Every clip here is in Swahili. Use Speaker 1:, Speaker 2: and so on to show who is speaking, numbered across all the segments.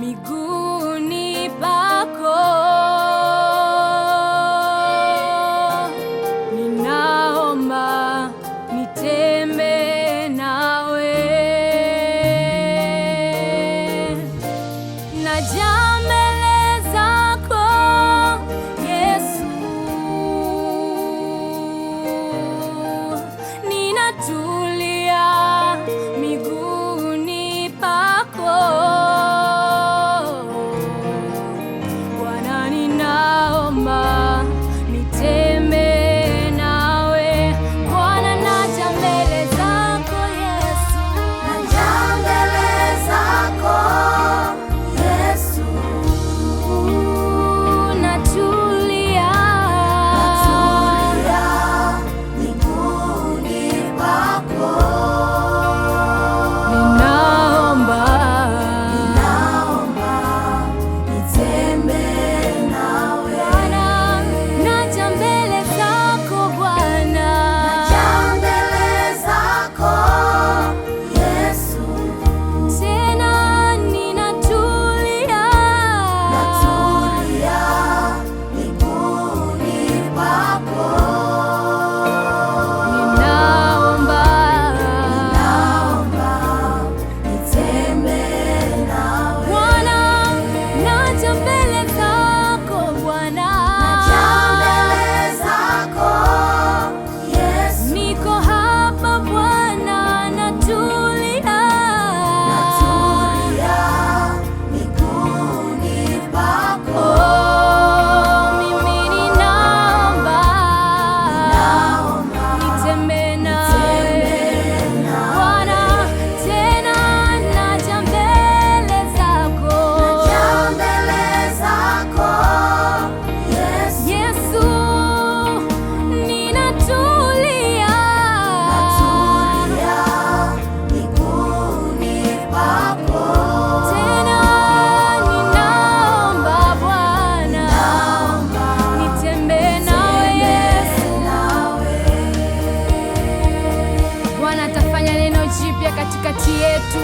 Speaker 1: miguuni pako, ninaomba nitembee nawe, najaa mbele zako Yesu, ninatulia miguuni pako. Katikati yetu.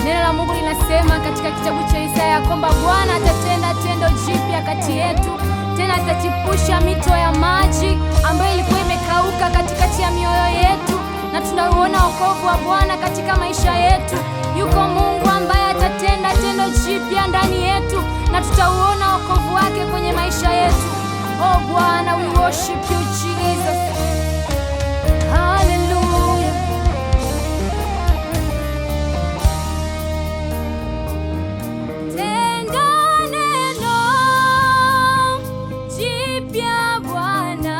Speaker 1: Neno la Mungu linasema katika kitabu cha Isaya kwamba Bwana atatenda tendo jipya kati yetu, tena atachipusha mito ya maji ambayo ilikuwa imekauka katikati ya mioyo yetu, na tunauona wokovu wa Bwana katika maisha yetu. Yuko Mungu ambaye atatenda tendo jipya ndani yetu, na tutauona wokovu wake kwenye maisha yetu. Oh Bwana, we worship you Jesus. Hallelujah.
Speaker 2: Bwana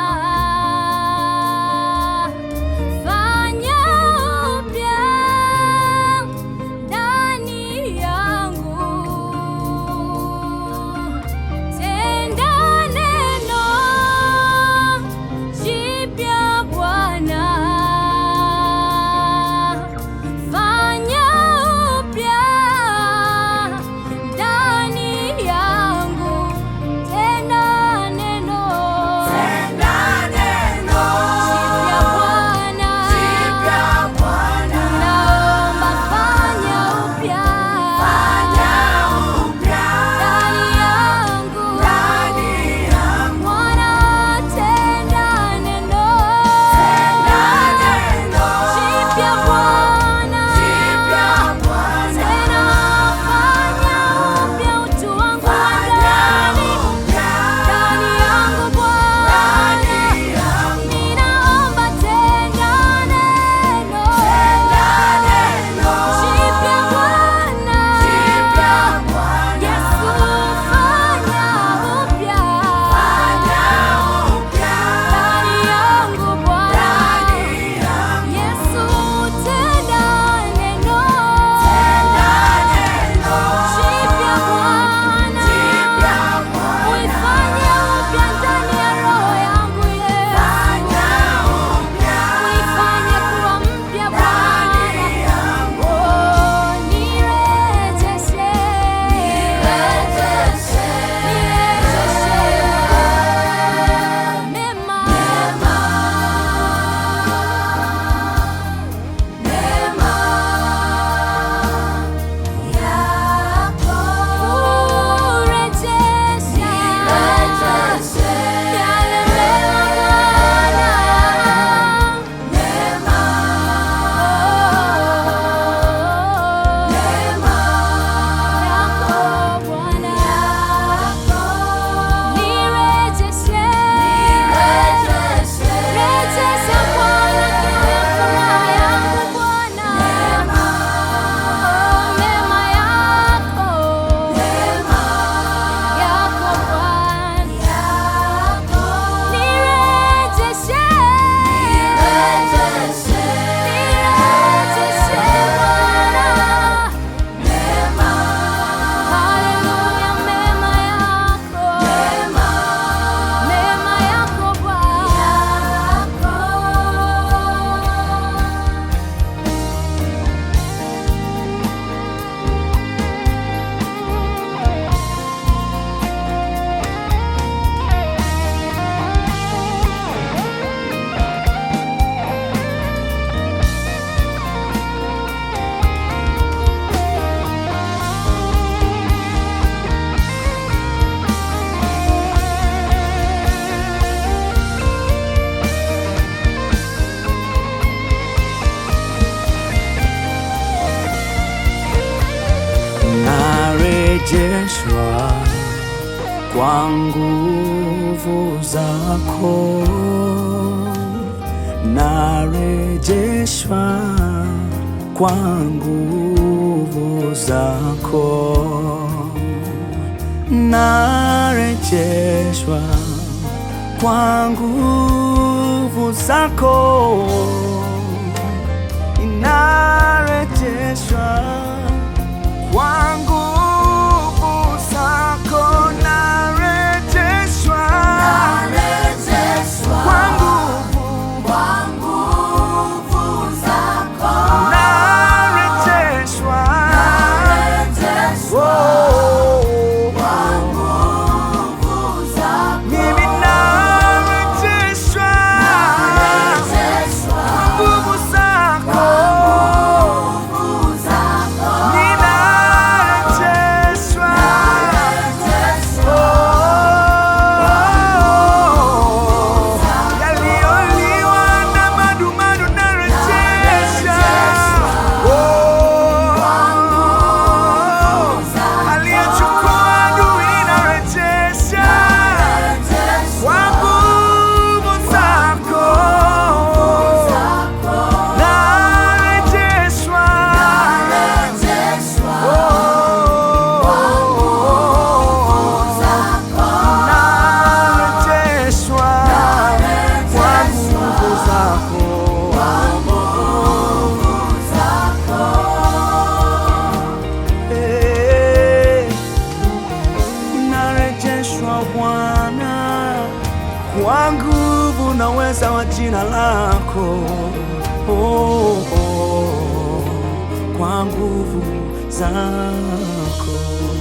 Speaker 2: narejeshwa kwa nguvu zako, narejeshwa kwa nguvu zako, narejeshwa kwa nguvu zako, narejeshwa kwa nguvu zako, narejeshwa kwa nguvu zako, narejeshwa mimi narejeshwa kwa nguvu zako. Bwana, kwa nguvu na uweza wa jina lako, kwa nguvu zako.